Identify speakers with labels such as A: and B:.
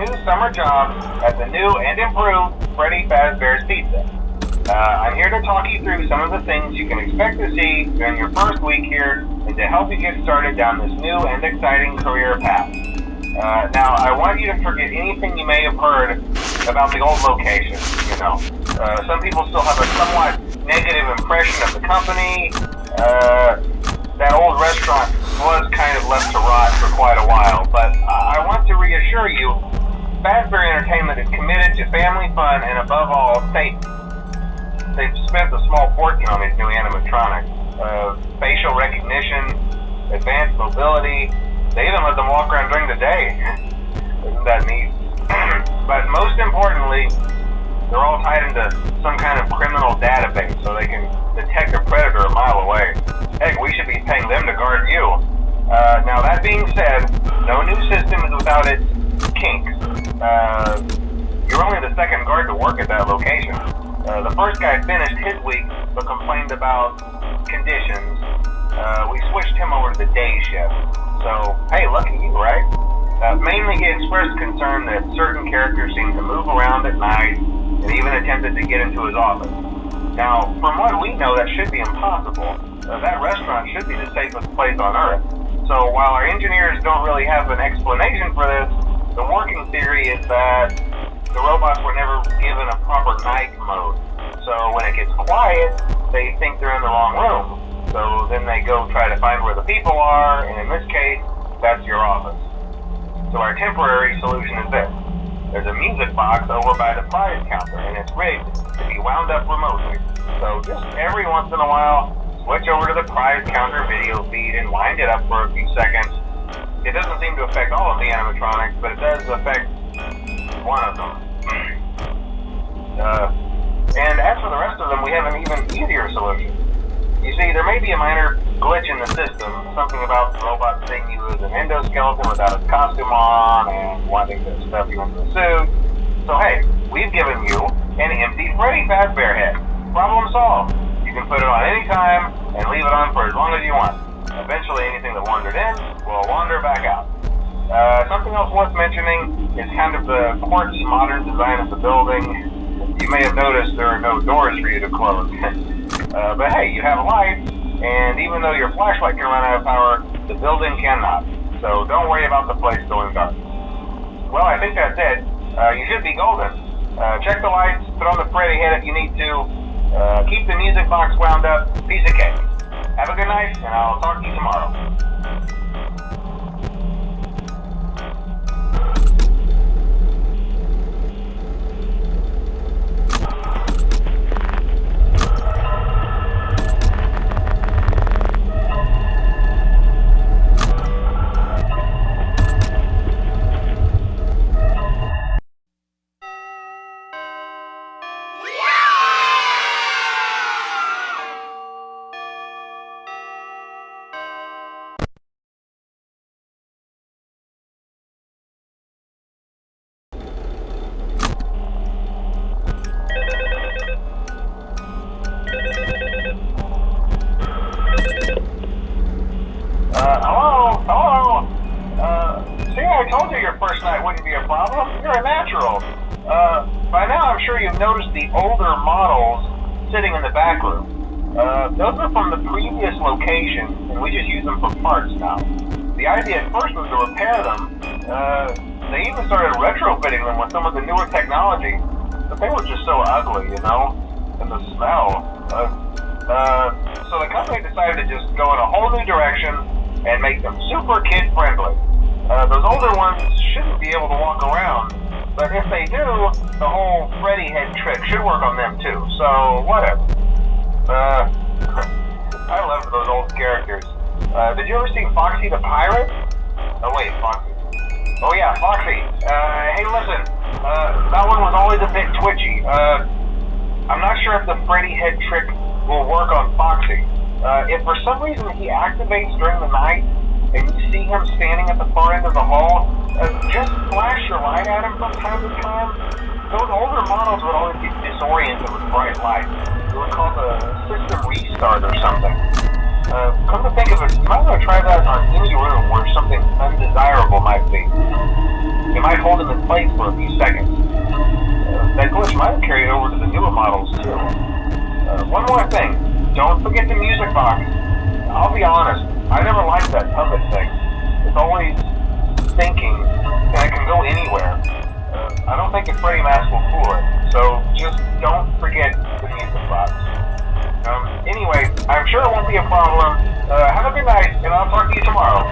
A: new summer job at the new and improved Freddy Fazbear's Pizza. I'm here to talk you through some of the things you can expect to see during your first week here and to help you get started down this new and exciting career path. Now, I want you to forget anything you may have heard about the old location, you know. Some people still have a somewhat negative impression of the company. That old restaurant was kind of left to rot for quite a while, but I want to reassure you, Fazbear Entertainment is committed to family fun and above all, safety. They've spent a small fortune on these new animatronics. Facial recognition, advanced mobility, they even let them walk around during the day. Isn't that neat? But most importantly, they're all tied into some kind of criminal database so they can detect a predator a mile away. Heck, we should be paying them to guard you. Now that being said, no new system is without its kinks. You're only the second guard to work at that location. The first guy finished his week but complained about conditions. We switched him over to the day shift. So, hey, lucky you, right? Mainly he expressed concern that certain characters seemed to move around at night and even attempted to get into his office. Now, from what we know, that should be impossible. That restaurant should be the safest place on Earth. So while our engineers don't really have an explanation for this, the working theory is that the robots were never given a proper night mode. So when it gets quiet, they think they're in the wrong room. So then they go try to find where the people are, and in this case, that's your office. So our temporary solution is this. There's a music box over by the prize counter, and it's rigged to be wound up remotely. So just every once in a while, switch over to the prize counter video feed and wind it up for a few seconds. It doesn't seem to affect all of the animatronics, but it does affect one of them. And as for the rest of them, we have an even easier solution. You see, there may be a minor glitch in the system, something about the robot seeing you as an endoskeleton without its costume on and wanting to stuff you into a suit. So hey, we've given you an empty Freddy Fazbear head. Problem solved. You can put it on any time and leave it on for as long as you want. Eventually anything that wandered in will wander back out. Something else worth mentioning is kind of the quirky modern design of the building. You may have noticed there are no doors for you to close. But hey, you have a light, and even though your flashlight can run out of power, the building cannot. So don't worry about the place going dark. Well, I think that's it. You should be golden. Check the lights, put on the Freddy head if you need to. Keep the music box wound up. Piece of cake. Have a good night, and I'll talk to you tomorrow. Hello? See, I told you your first night wouldn't be a problem. You're a natural. By now I'm sure you've noticed the older models sitting in the back room. Those are from the previous location, and we just use them for parts now. The idea at first was to repair them. They even started retrofitting them with some of the newer technology, but they were just so ugly, you know? And the smell. So the company decided to just go in a whole new direction and make them super kid-friendly. Those older ones shouldn't be able to walk around, but if they do, the whole Freddy head trick should work on them too, so whatever. I love those old characters. Did you ever see Foxy the Pirate? Oh wait, Foxy. Oh yeah, Foxy. Hey listen, that one was always a bit twitchy. I'm not sure if the Freddy head trick will work on Foxy. If for some reason he activates during the night, and you see him standing at the far end of the hall, just flash your light at him from time to time. Those older models would always get disoriented with bright light. It was called a system restart or something. Come to think of it, you might want to try that on any room where something undesirable might be. You might hold them in place for a few seconds. That glitch might have carried over to the newer models too. One more thing, don't forget the music box. I'll be honest, I never liked that puppet thing. It's always thinking, and it can go anywhere. I don't think a Freddy mask will fool it, so just don't forget the music box. Anyway, I'm sure it won't be a problem. Have a good night, and I'll talk to you tomorrow.